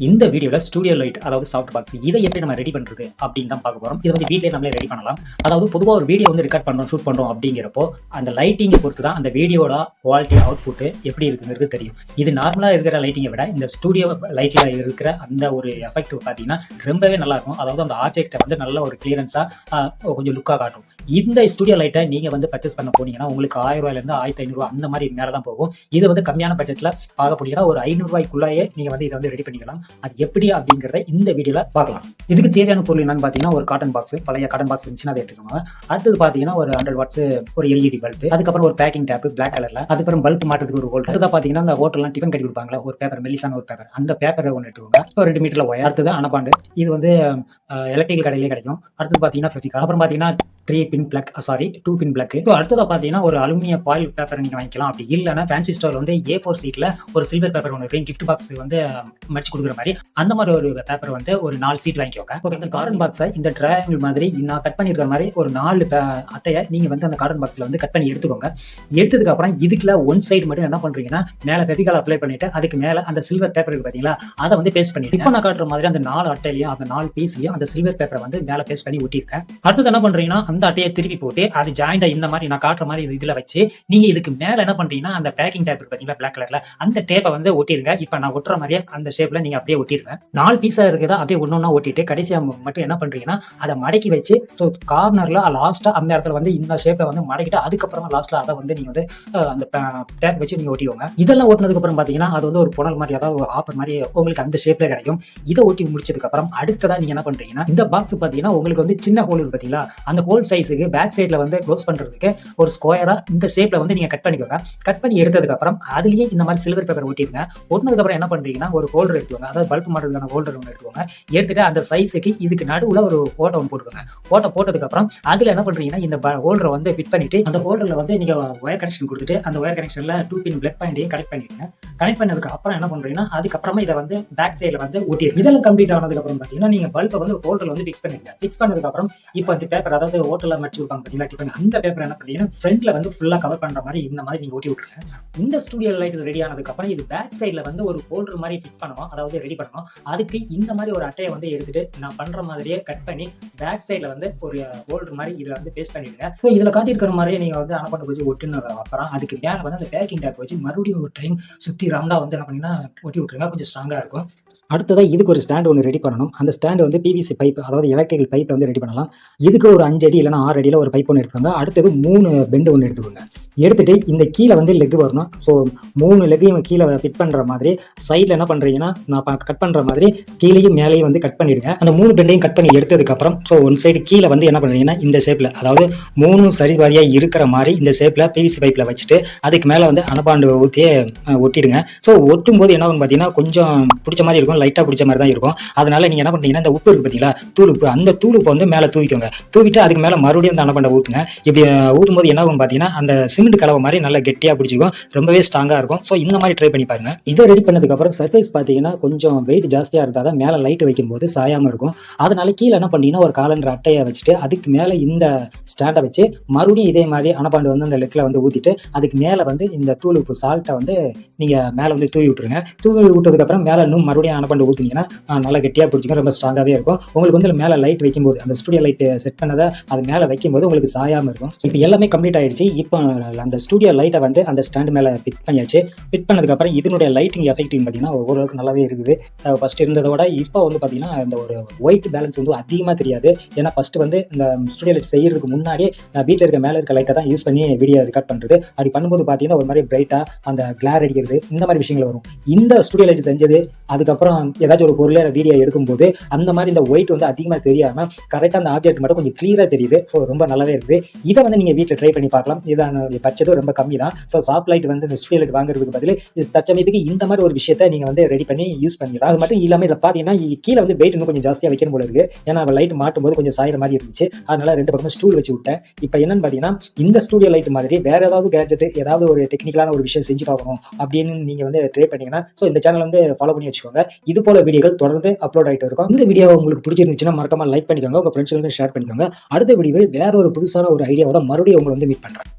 இந்த வீடியோல studio light அதாவது சாஃப்ட் பாக்ஸ் இதை எப்படி நம்ம ரெடி பண்றது அப்படின்னு தான் பார்க்க போறோம். இதை வந்து வீட்லயே நம்மளே ரெடி பண்ணலாம். அதாவது பொதுவாக ஒரு வீடியோ வந்து ரெக்கார்ட் பண்றோம், ஷூட் பண்றோம் அப்படிங்கிறப்போ அந்த லைட்டிங்கை பொறுத்து தான் அந்த வீடியோட குவாலிட்டி அவுட்புட் எப்படி இருக்குங்கிறது தெரியும். இது நார்மலா இருக்கிற லைட்டிங்கை விட இந்த ஸ்டுடியோ லைட்ல இருக்கிற அந்த ஒரு எஃபெக்ட் பார்த்தீங்கன்னா ரொம்பவே நல்லா இருக்கும். அதாவது அந்த ஆப்ஜெக்டை வந்து நல்ல ஒரு கிளியரன்ஸா கொஞ்சம் லுக்கா காட்டும். இந்த ஸ்டுடியோ லைட்டை நீங்க வந்து பர்ச்சேஸ் பண்ண போனீங்கன்னா உங்களுக்கு 1000 ரூபாயிலிருந்து 1500 அந்த மாதிரி மேல தான் போகும். இது வந்து கம்மியான பட்ஜெட்ல பார்க்க போனீங்கன்னா ஒரு 500 ரூபாய்க்குள்ளேயே நீங்க வந்து இதை வந்து ரெடி பண்ணிக்கலாம். அது எப்படி அப்படிங்கறத இந்த வீடியோல பார்க்கலாம். இதுக்கு தேவையான பொருள் என்னன்னு பாத்தீங்கன்னா ஒரு காட்டன் பாக்ஸ், பழைய காட்டன் பாக்ஸ் இருந்துச்சுன்னா அதை எடுத்துக்கோங்க. அடுத்தது பாத்தீங்கன்னா ஒரு 100 வாட்ஸ் ஒரு எல்இடி பல்ப், அதுக்கப்புறம் ஒரு பேக்கிங் டேப் பிளாக் கலர்ல, அதுக்கப்புறம் பல்ப் மாட்டுறதுக்கு ஒரு ஹோல்டர். அடுத்தது பாத்தீங்கன்னா அந்த ஹோட்டல்லாம் டிஃபன் கட்டி கொடுப்பாங்களா ஒரு பேப்பர், மெல்லிசான ஒரு பேப்பர், அந்த பேப்பரை ஒன்று எடுத்துக்கோங்க. ஒரு 2 மீட்டர்ல ஒயர். அடுத்தது அனபாண்டு, இது வந்து எலக்ட்ரிக்கல் கடையிலே கிடைக்கும். அடுத்தது பாத்தீங்கன்னா ஃபெவிகால், அப்புறம் பாத்தீங்கன்னா 2 பின் பிளக். அடுத்ததா பாத்தீங்கன்னா ஒரு அலுமினிய பாயில் பேப்பர் நீங்க வாங்கிக்கலாம். அப்படி இல்லைன்னா ஃபேன்சி ஸ்டோர்ல வந்து A4 சீட்ல ஒரு சில்வர் பேப்பர் ஒன்று இருக்கு, கிஃப்ட் பாக்ஸ் வந்து மடிச்சு கொடுக்குற மாதிரி அந்த மாதிரி ஒரு பேப்பர் வந்து ஒரு 4 சீட் வாங்கிக்கோங்க. ஓகே, இந்த கார்டன் பாக்ஸை இந்த ட்ரையாங்கிள் மாதிரி நான் கட் பண்ணிருக்கிற மாதிரி ஒரு 4 அட்டையை நீங்க வந்து அந்த கார்டன் பாக்ஸ்ல வந்து கட் பண்ணி எடுத்துக்கோங்க. எடுத்ததுக்கு அப்புறம் இதுக்குள்ள ஒன் சைடு மட்டும் என்ன பண்றீங்கன்னா மேல ஃபெவிகால் அப்ளை பண்ணிட்டு அதுக்கு மேல அந்த சில்வர் பேப்பர் இருக்கு பாத்தீங்களா, அதை வந்து பேஸ்ட் பண்ணிட்டு இப்போ நான் காட்டுற மாதிரி அந்த 4 அட்டையிலையும் அந்த 4 பீஸ்லயும் அந்த சில்வர் பேப்பரை வந்து மேல பேஸ்ட் பண்ணி ஒட்டியிருக்கேன். அடுத்தது என்ன பண்றீங்கன்னா அந்த அட்டையை திருப்பி போட்டு அது ஜாயிண்டா இந்த மாதிரி நான் காட்டுற மாதிரி இதுல வச்சு நீங்க இதுக்கு மேல என்ன பண்றீங்கன்னா அந்த பேக்கிங் டேப் பாத்தீங்களா பிளாக் கலர்ல, அந்த டேப்பை வந்து ஒட்டிருங்க. இப்ப நான் ஒட்டுற மாதிரியே அந்த ஷேப்ல நீங்க அப்படியே ஒட்டிருங்க. 4 பீஸா இருக்குதா அப்படியே ஒன்னொன்னா ஒட்டிட்டு கடைசியா மட்டும் என்ன பண்றீங்கன்னா அதை மடக்கி வச்சு கார்னர்ல லாஸ்டா அந்த இடத்துல வந்து இந்த ஷேப்பை வந்து மடக்கிட்டு அதுக்கப்புறமா லாஸ்ட்ல அதை வந்து நீங்க வந்து அந்த டேப் வச்சு நீங்க ஒட்டிக்கோங்க. இதெல்லாம் ஓட்டினதுக்கு அப்புறம் பாத்தீங்கன்னா அது வந்து ஒரு புனல் மாதிரி, அதாவது ஒரு ஆப்பர் மாதிரி உங்களுக்கு அந்த ஷேப்ல கிடைக்கும். இதை ஒட்டி முடிச்சதுக்கு அப்புறம் அடுத்ததா நீங்க என்ன பண்றீங்கன்னா இந்த பாக்ஸ் பாத்தீங்கன்னா உங்களுக்கு வந்து சின்ன ஹோல் இருக்கு பாத்தீங்களா, அந்த ஹோல் சைஸுக்கு பேக் சைட்ல வந்து க்ளோஸ் பண்றதுக்கு ஒரு ஸ்கொயரா இந்த ஷேப்ல வந்து நீங்க கட் பண்ணிக்கோங்க. கட் பண்ணி எடுத்ததுக்கு அப்புறம் அதுலயே இந்த மாதிரி சில்வர் பேப்பர் ஒட்டிருங்க. ஒட்டினதுக்கு அப்புறம் என்ன பண்றீங்கன்னா ஒரு ஹோல்டர் எடுத்துக்கோங்க, அதாவது பல்ப் மாட்டுறதுக்கான ஹோல்டர் ஒன்று எடுத்துக்கோங்க. எடுத்துட்டு அந்த சைஸுக்கு இதுக்கு நடுவுல ஒரு ஓட்டை ஒன்று போட்டுக்கோங்க. ஓட்டை போட்டதுக்கு அப்புறம் அதுல என்ன பண்றீங்கன்னா இந்த ஹோல்டரை வந்து ஃபிட் பண்ணிட்டு அந்த ஹோல்டர்ல வந்து நீங்க ஒயர் கனெக்ஷன் கொடுத்துட்டு அந்த ஒயர் கனெக்ஷன்ல 2 பின் பிளக் பாயிண்டையும் கனெக்ட் பண்ணிடுங்க. கனெக்ட் பண்ணதுக்கு அப்புறம் என்ன பண்றீங்கன்னா அதுக்கப்புறமா இதை வந்து பேக் சைட்ல வந்து ஒட்டிடுங்க. இதெல்லாம் கம்ப்ளீட் ஆனதுக்கு அப்புறம் பாத்தீங்கன்னா நீங்க பல்பை வந்து ஹோல்டர்ல வந்து ஃபிக்ஸ் பண்ணிடுங்க. ஃபிக்ஸ் பண்ணதுக்கு அப்புறம் இப்போ அந்த பேப்பர், அதாவது ஹோட்டல்ல மடிச்சு கொடுப்பாங்க பாத்தீங்களா டிஃபன், அந்த பேப்பர் என்ன பண்ணீங்கன்னா ஃப்ரண்ட்ல வந்து ஃபுல்லா கவர் பண்ற மாதிரி இந்த மாதிரி நீங்க ஒட்டி விட்டுருங்க. இந்த ஸ்டுடியோ லைட் ரெடி ஆனதுக்கு அப்புறம் இது பேக் சைட்ல வந்து ஒரு ஹோல்டர் மாதிரி ஃபிட் பண்ணணும், அதாவது ரெடி பண்ணணும். அதுக்கு இந்த மாதிரி ஒரு அட்டையை வந்து எடுத்துட்டு நான் பண்ற மாதிரியே கட் பண்ணி பேக் சைட்ல வந்து ஒரு ஹோல்டர் மாதிரி இதுல வந்து பேஸ்ட் பண்ணிடுங்க. ஸோ இதுல காட்டியிருக்கிற மாதிரியே நீங்க வந்து அனப்பாண்டு வச்சு ஒட்டுன்னு அப்புறம் அதுக்கு மேல வந்து அந்த பேக்கிங் டேப் வச்சு மறுபடியும் ஒரு டைம் சுத்தி ரவுண்டா வந்து என்ன பண்ணீங்கன்னா ஒட்டி விட்டுருங்க, கொஞ்சம் ஸ்ட்ராங்கா இருக்கும். அடுத்ததாக இதுக்கு ஒரு ஸ்டாண்ட் ஒன்று ரெடி பண்ணணும். அந்த ஸ்டாண்டு வந்து பிவிசி பைப், அதாவது எலக்ட்ரிக்கல் பைப் வந்து ரெடி பண்ணலாம். இதுக்கு ஒரு 5 அடி இல்லைனா 6 அடியில் ஒரு பைப் ஒன்று எடுத்துக்கோங்க. அடுத்தது 3 பெண்டு ஒன்று எடுத்துக்கோங்க. எடுத்துட்டு இந்த கீழே வந்து லெக் வரணும். ஸோ 3 லெக்கையும் கீழே ஃபிட் பண்ணுற மாதிரி சைடில் என்ன பண்ணுறீங்கன்னா நான் கட் பண்ணுற மாதிரி கீழேயும் மேலேயும் வந்து கட் பண்ணிவிடுங்க. அந்த 3 பெண்டையும் கட் பண்ணி எடுத்ததுக்கப்புறம் ஸோ ஒன் சைடு கீழே வந்து என்ன பண்ணுறீங்கன்னா இந்த ஷேப்பில், அதாவது 3 சரிவாரியாக இருக்கிற மாதிரி இந்த ஷேப்பில் பிவிசி பைப்பில் வச்சுட்டு அதுக்கு மேலே வந்து அனபாண்டு ஊற்றியே ஒட்டிடுங்க. ஸோ ஒட்டும் போது என்ன பார்த்தீங்கன்னா கொஞ்சம் பிடிச்ச மாதிரி இருக்கும், லைட்டாக பிடிச்ச மாதிரி தான் இருக்கும். அதனால நீங்கள் என்ன பண்ணுறீங்கன்னா இந்த உப்பு இருக்குது பார்த்தீங்களா, தூளுப்பு, அந்த தூளுப்பு வந்து மேலே தூவிக்கோங்க. தூவிட்டு அதுக்கு மேலே மறுபடியும் அந்த அனபாண்டை ஊற்றுங்க. இப்படி ஊற்றும் போது என்ன ஆகும் பார்த்தீங்கன்னா அந்த சிமெண்ட் கலவை மாதிரி நல்லா கெட்டியாக பிடிச்சிக்கும், ரொம்பவே ஸ்ட்ராங்காக இருக்கும். ஸோ இந்த மாதிரி ட்ரை பண்ணி பாருங்க. இதை ரெடி பண்ணதுக்கு அப்புறம் சர்ஃபேஸ் பார்த்தீங்கன்னா கொஞ்சம் வெயிட் ஜாஸ்தியாக இருந்தால் தான் மேலே லைட் வைக்கும்போது சாயாமல் இருக்கும். அதனால கீழே என்ன பண்ணீங்கன்னா ஒரு காலண்டர் அட்டையை வச்சுட்டு அதுக்கு மேலே இந்த ஸ்டாண்டை வச்சு மறுபடியும் இதே மாதிரி அனபாண்டு வந்து அந்த லெக்கில் வந்து ஊற்றிட்டு அதுக்கு மேலே வந்து இந்த தூள் உப்பு சால்ட்டை வந்து நீங்கள் மேலே வந்து தூவி விட்டுருங்க. தூவி விட்டதுக்கப்புறம் மேலே இன்னும் மறுபடியும் அனபாண்டு ஊற்றினீங்கன்னா நல்லா கெட்டியாக பிடிச்சிக்கும், ரொம்ப ஸ்ட்ராங்காகவே இருக்கும். உங்களுக்கு வந்து மேலே லைட் வைக்கும்போது அந்த ஸ்டுடியோ லைட் செட் பண்ணதை அது மேலே வைக்கும்போது உங்களுக்கு சாயாமல் இருக்கும். இப்போ எல்லாமே கம்ப்ளீட் ஆயிடுச்சு. இப்போ அந்த ஸ்டுடியோ லைட்டை வந்து அந்த ஸ்டாண்ட் மேலே ஃபிட் பண்ணியாச்சு. ஃபிட் பண்ணதுக்கப்புறம் இதனுடைய லைட்டிங் எஃபெக்டிவ் பார்த்தீங்கன்னா ஓரளவுக்கு நல்லாவே இருக்குது. ஃபர்ஸ்ட் இருந்ததோட இப்போ வந்து பார்த்தீங்கன்னா இந்த ஒரு ஒயிட் பேலன்ஸ் வந்து அதிகமாக தெரியாது. ஏன்னா ஃபர்ஸ்ட் வந்து இந்த ஸ்டுடியோ லைட் செய்யறதுக்கு முன்னாடியே வீட்டில் இருக்க மேலே இருக்க லைட்டை தான் யூஸ் பண்ணி வீடியோ ரெக்கார்ட் பண்ணுறது. அப்படி பண்ணும்போது பார்த்தீங்கன்னா ஒரு மாதிரி பிரைட்டாக அந்த கிளார் அடிக்கிறது இந்த மாதிரி விஷயங்கள் வரும். இந்த ஸ்டுடியோ லைட் செஞ்சது அதுக்கப்புறம் ஏதாச்சும் ஒரு பொருளை வீடியோ எடுக்கும்போது அந்த மாதிரி இந்த ஒயிட் வந்து அதிகமாக தெரியாமல் கரெக்டாக அந்த ஆப்ஜெக்ட் மட்டும் கொஞ்சம் கிளியராக தெரியுது. ஸோ ரொம்ப நல்லாவே இருக்குது. இதை வந்து நீங்கள் வீட்டில் ட்ரை பண்ணி பார்க்கலாம். இதான பட்ஜெட்டும் ரொம்ப கம்மி தான். ஸோ சாஃப்ட் லைட் வந்து இந்த ஸ்டுடியோ லைட் வாங்குறதுக்கு பதில் தச்சமயத்துக்கு இந்த மாதிரி ஒரு விஷயத்தை நீங்கள் வந்து ரெடி பண்ணி யூஸ் பண்ணிடலாம். அது மட்டும் இல்லாமல் இதில் பார்த்தீங்கன்னா கீழே வந்து வெயிட் இன்னும் கொஞ்சம் ஜாஸ்தியாக வைக்கணும் போல இருக்குது. ஏன்னா லைட் மாட்டும் போது கொஞ்சம் சாயிற மாதிரி இருந்துச்சு. அதனால 2 பக்கமும் ஸ்டூல் வச்சு விட்டேன். இப்போ என்னன்னு பார்த்தீங்கன்னா இந்த ஸ்டுடியோ லைட் மாதிரி வேற ஏதாவது கேஜெட், ஏதாவது ஒரு டெக்னிக்கலான ஒரு விஷயம் செஞ்சு பார்க்கணும் அப்படின்னு நீங்கள் வந்து ட்ரை பண்ணீங்கன்னா ஸோ இந்த சேனல் வந்து ஃபாலோ பண்ணி வச்சுக்கோங்க. இது போல வீடியோக்கள் தொடர்ந்து அப்லோட் ஆகிட்டு இருக்கும். இந்த வீடியோ உங்களுக்கு பிடிச்சிருந்துச்சுன்னா மறக்காம லைக் பண்ணிக்கோங்க, உங்கள் ஃப்ரெண்ட்ஸ்களுக்கு ஷேர் பண்ணிக்கோங்க. அடுத்த வீடியோவில் வேற ஒரு புதுசான ஒரு ஐடியாவோட மறுபடியும் உங்களை வந்து மீட் பண்ணுறேன்.